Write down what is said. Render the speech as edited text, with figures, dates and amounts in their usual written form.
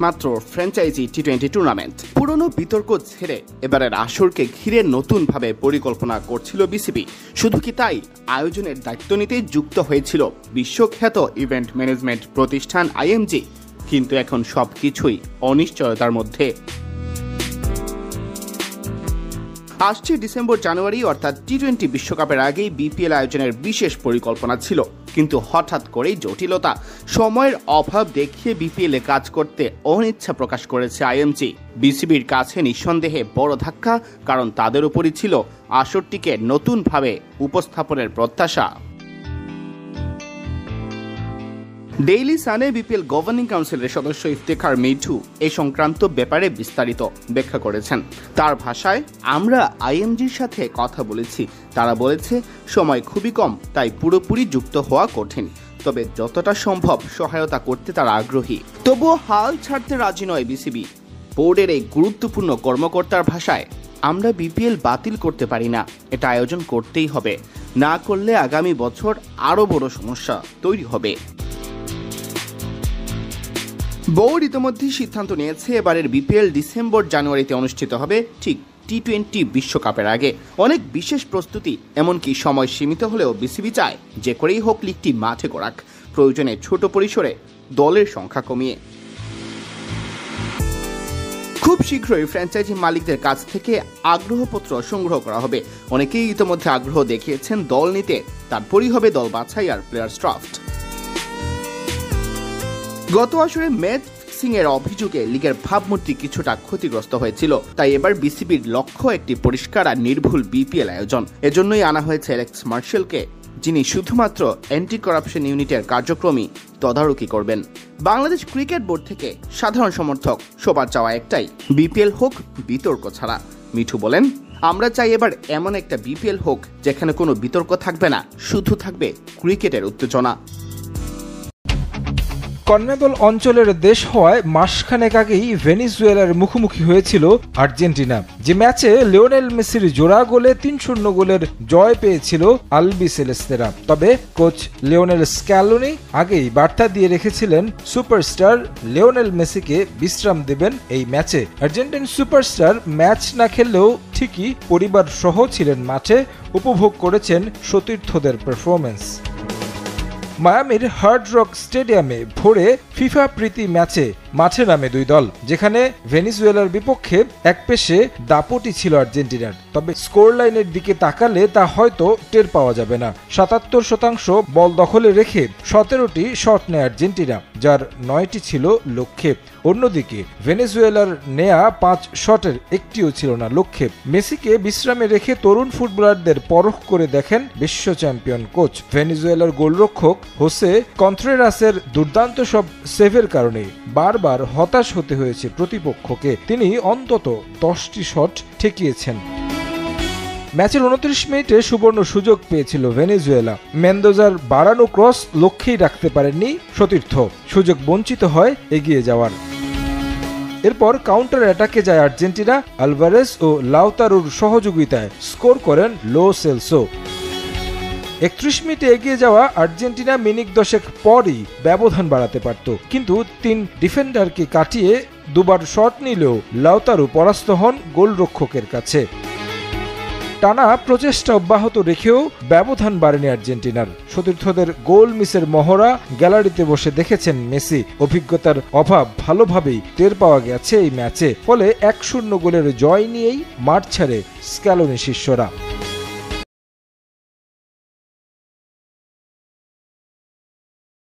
মাত্র franchise টি-20 tournament. পুরনো বিতর্ক ছেড়ে এবারের আসরকে ঘিরে নতুনভাবে পরিকল্পনা করছিল বিসিবি। শুধু কি তাই, আয়োজনের দায়িত্ব নিতে যুক্ত হয়েছিল বিশ্বখ্যাত ইভেন্ট ম্যানেজমেন্ট প্রতিষ্ঠান আইএমজি। কিন্তু এখন সবকিছুই অনিশ্চয়তার মধ্যে। আসছে ডিসেম্বর জানুয়ারি অর্থাৎ টি-20 বিশ্বকাপের আগেই বিপিএল আয়োজনের বিশেষ পরিকল্পনা ছিল, কিন্তু হঠাৎ করেই জটিলতা, সময়ের অভাব দেখিয়ে বিপিএলে কাজ করতে অনিচ্ছা প্রকাশ করেছে আইএমজি। বিসিবির কাছে নিঃসন্দেহে বড় ধাক্কা, কারণ তাদের উপরই ছিল আসরটিকে নতুনভাবে উপস্থাপনের প্রত্যাশা। ডেইলি সানে বিপিএল গভর্নিং কাউন্সিলের সদস্য ইফতেখার মিঠু এ সংক্রান্ত ব্যাপারে বিস্তারিত ব্যাখ্যা করেছেন। তার ভাষায়, আমরা আইএমজির সাথে কথা বলেছি, তারা বলেছে সময় খুবই কম, তাই পুরোপুরি যুক্ত হওয়া কঠিন, তবে যতটা সম্ভব সহায়তা করতে তারা আগ্রহী। তবুও হাল ছাড়তে রাজি নয় বিসিবি। বোর্ডের এই গুরুত্বপূর্ণ কর্মকর্তার ভাষায়, আমরা বিপিএল বাতিল করতে পারি না, এটা আয়োজন করতেই হবে, না করলে আগামী বছর আরও বড় সমস্যা তৈরি হবে। বোর্ড ইতিমধ্যেই সিদ্ধান্ত নিয়েছে এবারের বিপিএল ডিসেম্বর জানুয়ারিতে অনুষ্ঠিত হবে, ঠিক টি-20 বিশ্বকাপের আগে। অনেক বিশেষ প্রস্তুতি, এমনকি সময় সীমিত হলেও বিসিবি চায় যে করেই হোক লিগটি মাঠে গড়াক, প্রয়োজনে ছোট পরিসরে দলের সংখ্যা কমিয়ে। খুব শীঘ্রই ফ্র্যাঞ্চাইজি মালিকদের কাছ থেকে আগ্রহপত্র সংগ্রহ করা হবে। অনেকেই ইতিমধ্যে আগ্রহ দেখিয়েছেন দল নিতে, তারপরই হবে দল বাছাই আর প্লেয়ার্স ড্রাফট। গত আসরে ম্যাচ ফিক্সিং এর অভিযোগে লিগের ভাবমূর্তি কিছুটা ক্ষতিগ্রস্ত হয়েছিল, তাই এবার বিসিবির লক্ষ্য একটি পরিষ্কার আর নির্ভুল বিপিএল আয়োজন। এজন্যই আনা হয়েছে অ্যালেক্স মার্শেলকে, যিনি শুধুমাত্র অ্যান্টি করাপশন ইউনিটের কার্যক্রমই তদারকি করবেন। বাংলাদেশ ক্রিকেট বোর্ড থেকে সাধারণ সমর্থক সবার চাওয়া একটাই, বিপিএল হোক বিতর্ক ছাড়া। মিঠু বলেন, আমরা চাই এবার এমন একটা বিপিএল হোক যেখানে কোনো বিতর্ক থাকবে না, শুধু থাকবে ক্রিকেটের উত্তেজনা। কনমেবল অঞ্চলের দেশ হওয়ায় মাসখানেক আগেই ভেনিজুয়েলার মুখোমুখি হয়েছিল আর্জেন্টিনা, যে ম্যাচে লিওনেল মেসির জোড়া গোলে 3-0 গোলের জয় পেয়েছিল আলবিসেলেস্তেরা। তবে কোচ লিওনেল স্ক্যালোনি আগেই বার্তা দিয়ে রেখেছিলেন সুপারস্টার লিওনেল মেসিকে বিশ্রাম দেবেন এই ম্যাচে। আর্জেন্টিন সুপারস্টার ম্যাচ না খেললেও ঠিকই পরিবার সহ ছিলেন মাঠে, উপভোগ করেছেন সতীর্থদের পারফরমেন্স। মায়ামির হার্ড রক স্টেডিয়ামে ভোরে ফিফা প্রীতি ম্যাচে মাঠে নামে দুই দল, যেখানে ভেনিজুয়েলার বিপক্ষে এক পেশে দাপটি ছিল আর্জেন্টিনার। তবে স্কোর লাইনের দিকে তাকালে তা হয়তো টের পাওয়া যাবে না। 77% বল দখলে রেখে 17টি শট নেয় আর্জেন্টিনা, যার 9টি ছিল লক্ষ্যে। অন্যদিকে ভেনেজুয়েলার নেয়া 5 শটের একটিও ছিল না লক্ষ্যে। মেসিকে বিশ্রামে রেখে তরুণ ফুটবলারদের পরখ করে দেখেন বিশ্ব চ্যাম্পিয়ন কোচ। ভেনেজুয়েলার গোলরক্ষক হোসে কন্ত্রেরাসের দুর্দান্ত সব সেভের কারণে বারবার হতাশ হতে হয়েছে প্রতিপক্ষকে। তিনি অন্তত 10টি শট ঠেকিয়েছেন। ম্যাচের 29 মিনিটে সুবর্ণ সুযোগ পেয়েছিল ভেনেজুয়েলা। মেন্দোজার বাড়ানো ক্রস লক্ষ্যেই রাখতে পারেননি সতীর্থ, সুযোগ বঞ্চিত হয় এগিয়ে যাওয়ার। এরপর কাউন্টার অ্যাটাকে যায় আর্জেন্টিনা। আলভারেজ ও লাউতারোর সহযোগিতায় স্কোর করেন লো সেলসো। 31 মিনিটে এগিয়ে যাওয়া আর্জেন্টিনা মিনিট 10 পরই ব্যবধান বাড়াতে পারত, কিন্তু 3 ডিফেন্ডারকে কাটিয়ে দুবার শট নিলেও লাউতারো পরাস্ত হন গোলরক্ষকের কাছে। টানা প্রচেষ্টা অব্যাহত রেখেও ব্যবধান বাড়েনি আর্জেন্টিনার। সতীর্থদের গোল মিসের মহড়া গ্যালারিতে বসে দেখেছেন মেসি। অভিজ্ঞতার অভাব ভালোভাবেই টের পাওয়া গেছে এই ম্যাচে। ফলে 1-0 গোলের জয় নিয়েই মাঠ ছাড়ে স্ক্যালোনি শিষ্যরা।